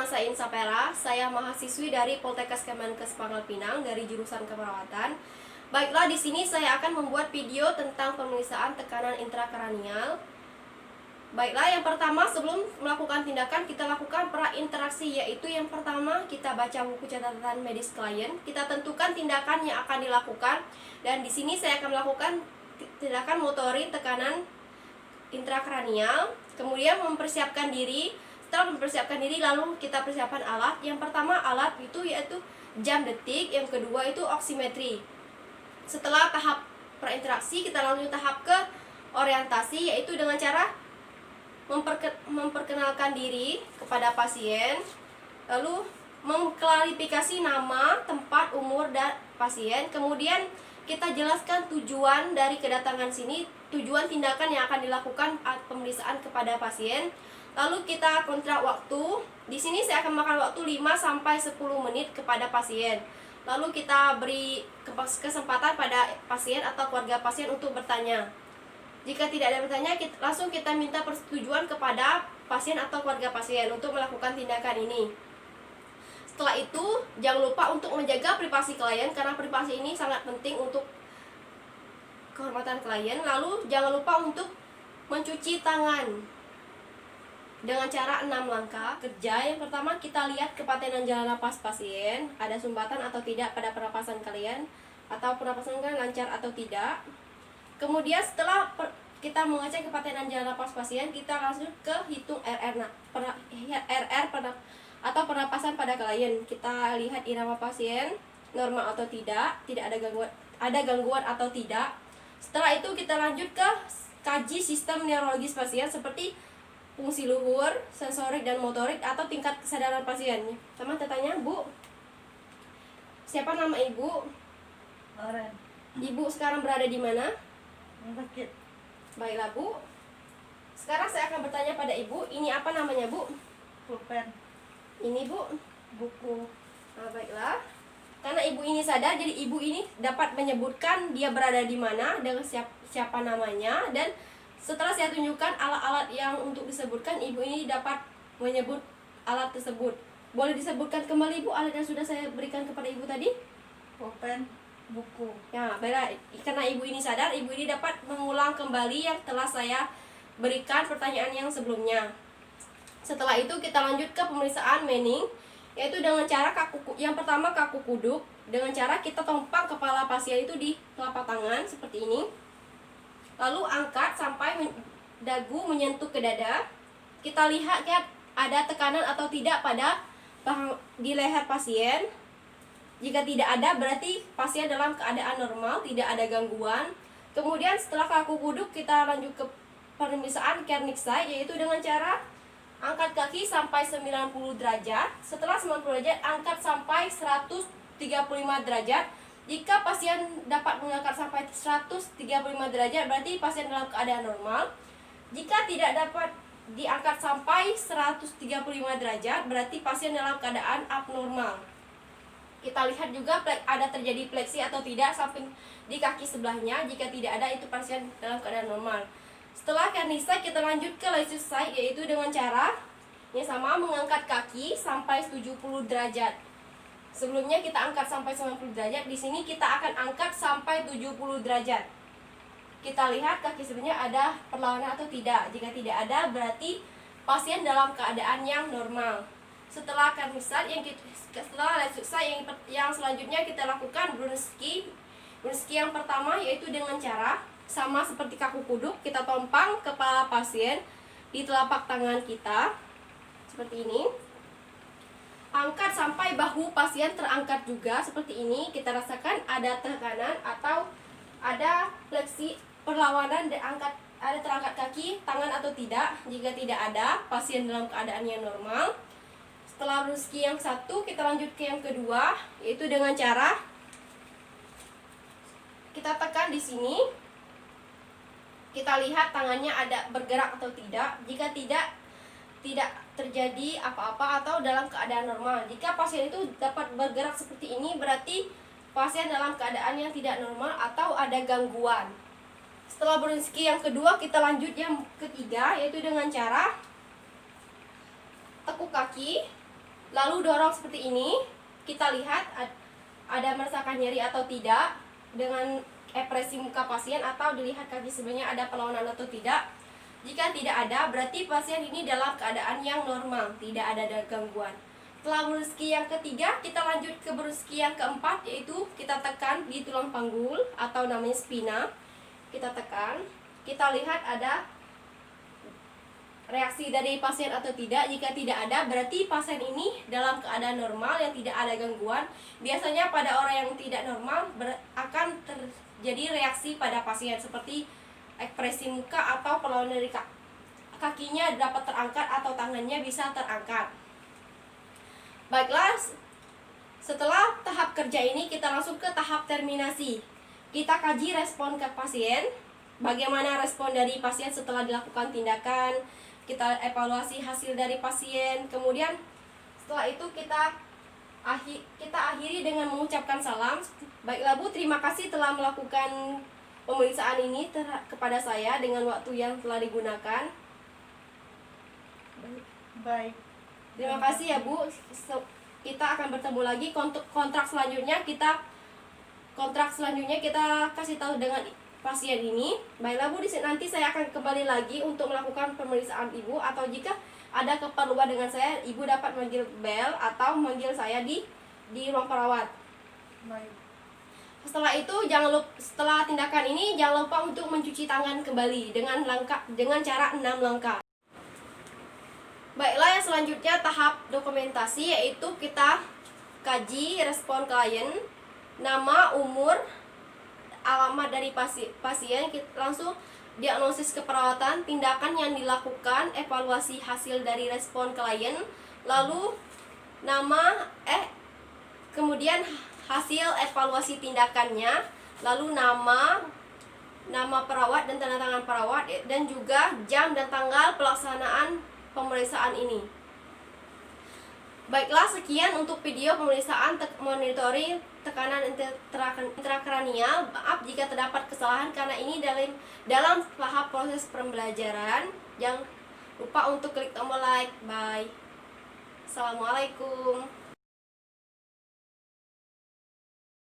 saya Insa Pera, saya mahasiswi dari Poltekkes Kemenkes Pangkal Pinang dari jurusan keperawatan. Baiklah, di sini saya akan membuat video tentang pemeriksaan tekanan intrakranial. Baiklah, yang pertama sebelum melakukan tindakan kita lakukan prainteraksi, yaitu yang pertama kita baca buku catatan medis klien, kita tentukan tindakan yang akan dilakukan, dan di sini saya akan melakukan tindakan motorik tekanan intrakranial, kemudian mempersiapkan diri. Setelah mempersiapkan diri, lalu kita persiapan alat. Yang pertama alat itu yaitu jam detik, yang kedua itu oximetri. Setelah tahap prainteraksi, kita lanjut tahap ke orientasi, yaitu dengan cara memperkenalkan diri kepada pasien, lalu mengklarifikasi nama, tempat, umur dan pasien. Kemudian kita jelaskan tujuan dari kedatangan sini, tujuan tindakan yang akan dilakukan pemeriksaan kepada pasien. Lalu kita kontrak waktu. Di sini saya akan makan waktu 5 sampai 10 menit kepada pasien. Lalu kita beri kesempatan pada pasien atau keluarga pasien untuk bertanya. Jika tidak ada bertanya, langsung kita minta persetujuan kepada pasien atau keluarga pasien untuk melakukan tindakan ini. Setelah itu, jangan lupa untuk menjaga privasi klien, karena privasi ini sangat penting untuk kehormatan klien. Lalu jangan lupa untuk mencuci tangan dengan cara 6 langkah kerja. Yang pertama, kita lihat kepatenan jalan napas pasien, ada sumbatan atau tidak pada pernapasan kalian, atau pernapasan kalian lancar atau tidak. Kemudian setelah kita mengecek kepatenan jalan napas pasien, kita langsung ke hitung RR atau pernapasan pada klien. Kita lihat irama pasien normal atau tidak ada gangguan atau tidak. Setelah itu kita lanjut ke kaji sistem neurologis pasien seperti fungsi luhur, sensorik dan motorik atau tingkat kesadaran pasien. Teman tanya, Bu, siapa nama Ibu? Oren. Ibu sekarang berada di mana? Sakit. Baiklah, Bu. Sekarang saya akan bertanya pada Ibu, ini apa namanya, Bu? Pulpen. Ini, Bu, Buku. nah, baiklah. Karena Ibu ini sadar, jadi Ibu ini dapat menyebutkan dia berada di mana dengan siapa namanya, dan setelah saya tunjukkan alat-alat yang untuk disebutkan, Ibu ini dapat menyebut alat tersebut. Boleh disebutkan kembali, Bu, alat yang sudah saya berikan kepada Ibu tadi? Pulpen. Buku. Ya, baiklah. Karena Ibu ini sadar, Ibu ini dapat mengulang kembali yang telah saya berikan pertanyaan yang sebelumnya. Setelah itu kita lanjut ke pemeriksaan Manning, yaitu dengan cara yang pertama kaku kuduk, dengan cara kita tompang kepala pasien itu di telapak tangan seperti ini. Lalu angkat sampai dagu menyentuh ke dada. Kita lihat ada tekanan atau tidak di leher pasien. Jika tidak ada, berarti pasien dalam keadaan normal, tidak ada gangguan. Kemudian setelah kaku kuduk, kita lanjut ke pemeriksaan Kerniksai, yaitu dengan cara angkat kaki sampai 90 derajat. Setelah 90 derajat, angkat sampai 135 derajat. Jika pasien dapat mengangkat sampai 135 derajat, berarti pasien dalam keadaan normal. Jika tidak dapat diangkat sampai 135 derajat, berarti pasien dalam keadaan abnormal. Kita lihat juga ada terjadi fleksi atau tidak samping di kaki sebelahnya. Jika tidak ada, itu pasien dalam keadaan normal. Setelah Kerniksai, kita lanjut ke Leisursai, yaitu dengan cara yang sama, mengangkat kaki sampai 70 derajat. Sebelumnya kita angkat sampai 90 derajat, di sini kita akan angkat sampai 70 derajat. Kita lihat kaki sebelumnya ada perlawanan atau tidak. Jika tidak ada, berarti pasien dalam keadaan yang normal. Setelah Kerniksai, setelah Leisursai, yang selanjutnya kita lakukan Brunski. Brunski yang pertama yaitu dengan cara sama seperti kaku kuduk, kita tompang kepala pasien di telapak tangan kita seperti ini. Angkat sampai bahu pasien terangkat juga seperti ini. Kita rasakan ada tekanan atau ada fleksi perlawanan dan ada terangkat kaki, tangan atau tidak. Jika tidak ada, pasien dalam keadaan yang normal. Setelah Brunski yang satu, kita lanjut ke yang kedua, yaitu dengan cara kita tekan di sini. Kita lihat tangannya ada bergerak atau tidak. Jika tidak terjadi apa-apa atau dalam keadaan normal. Jika pasien itu dapat bergerak seperti ini, berarti pasien dalam keadaan yang tidak normal atau ada gangguan. Setelah Brunski yang kedua, kita lanjut yang ketiga, yaitu dengan cara tekuk kaki. lalu dorong seperti ini. Kita lihat ada merasakan nyeri atau tidak dengan ekspresi muka pasien, atau dilihat kaki sebelahnya ada perlawanan atau tidak. Jika tidak ada, berarti pasien ini dalam keadaan yang normal, tidak ada gangguan. Setelah beruski yang ketiga, kita lanjut ke beruski yang keempat, yaitu kita tekan di tulang panggul atau namanya spina. Kita tekan, kita lihat ada reaksi dari pasien atau tidak. Jika tidak ada, berarti pasien ini dalam keadaan normal yang tidak ada gangguan. Biasanya pada orang yang tidak normal akan terjadi reaksi pada pasien seperti ekspresi muka atau perlawanan dari kakinya dapat terangkat atau tangannya bisa terangkat. Baiklah, setelah tahap kerja ini kita langsung ke tahap terminasi. Kita kaji respon ke pasien, bagaimana respon dari pasien setelah dilakukan tindakan. Kita evaluasi hasil dari pasien. Kemudian setelah itu kita akhiri dengan mengucapkan salam. Baiklah Bu, terima kasih telah melakukan pemeriksaan ini kepada saya dengan waktu yang telah digunakan. Baik. Terima kasih ya Bu. Kita akan bertemu lagi. Kontrak selanjutnya kita kasih tahu dengan pasien ini. Baiklah Bu, nanti saya akan kembali lagi untuk melakukan pemeriksaan Ibu, atau jika ada keperluan dengan saya, Ibu dapat manggil bel atau manggil saya di ruang perawat. Baik. Setelah itu setelah tindakan ini jangan lupa untuk mencuci tangan kembali dengan cara 6 langkah. Baiklah, yang selanjutnya tahap dokumentasi, yaitu kita kaji respon klien, nama, umur, alamat dari pasien. Kita langsung diagnosis keperawatan, tindakan yang dilakukan, evaluasi hasil dari respon klien, lalu kemudian hasil evaluasi tindakannya, lalu nama perawat dan tanda tangan perawat, dan juga jam dan tanggal pelaksanaan pemeriksaan ini. Baiklah, sekian untuk video pemeriksaan monitoring tekanan intrakranial. Maaf jika terdapat kesalahan karena ini dalam tahap proses pembelajaran. Jangan lupa untuk klik tombol like. Bye. Assalamualaikum.